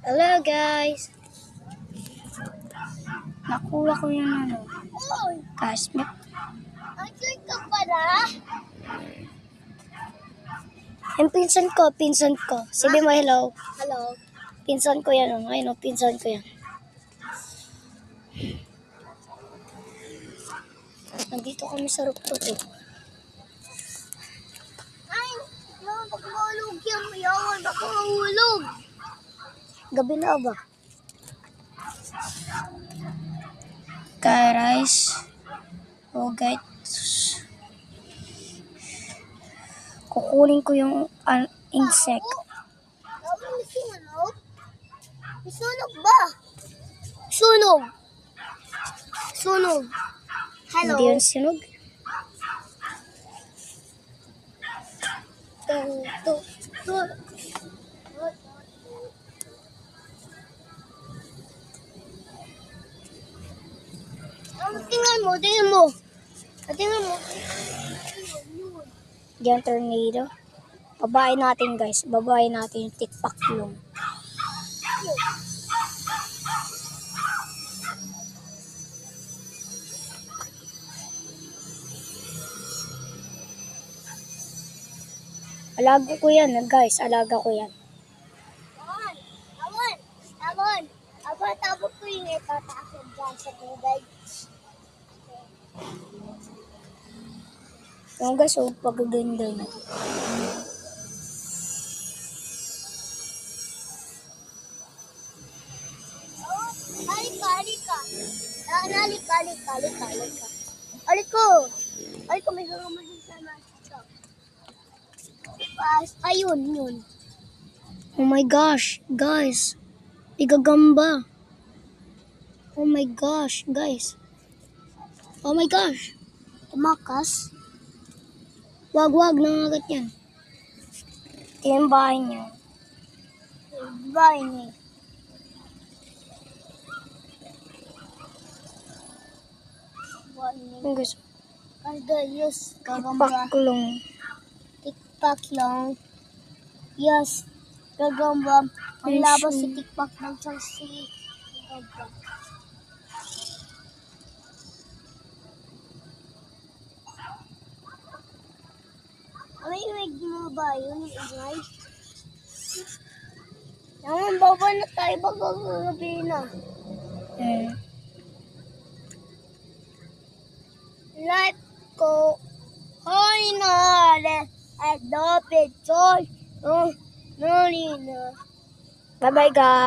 Hello guys. Nakuha ko yung cashmere. Andiyan ka pala? Yung pinsan ko. Sabi mo hello. Hello? Pinsan ko yan. Ayun, pinsan ko yan. Nandito kami sa rooftop eh. Ay, baka mahulog yan. Mayawan, baka mahulog. Gabi na ba? Rice. Oh guys. Kukunin ko yung insect. Tama may sunog? May sunog ba? Sunog. Sunog. Hello? Hindi yun sinog. Tingnan mo, tingnan mo. Tingnan mo. Diyan tornado. Babae natin guys. Babae natin yung tikpaklong. Alaga ko yan guys. Alaga ko yan. Tapos ko yung itatakot dyan sa tubig. Yung guys, pagaganda na. Halika. Halika, may gagamasin sa natin. Ayun, yun. Oh my gosh, guys. Igagamba. Oh my gosh, guys. Oh my gosh. Tumakas. Wag, nangagat yan. Ito yung bahay niya. Bahay niya. Yung guys, Yes, gagamba. paklong. Tikpak lang. Yes, gagamba. Ang labas si tikpak ng siyang si gagamba. May mo ba yun? Ingay? Naman, baba na tayo. Baka gagabi na. Life ko. Hoy na. At dapat choy. No, no, no. Bye-bye, guys.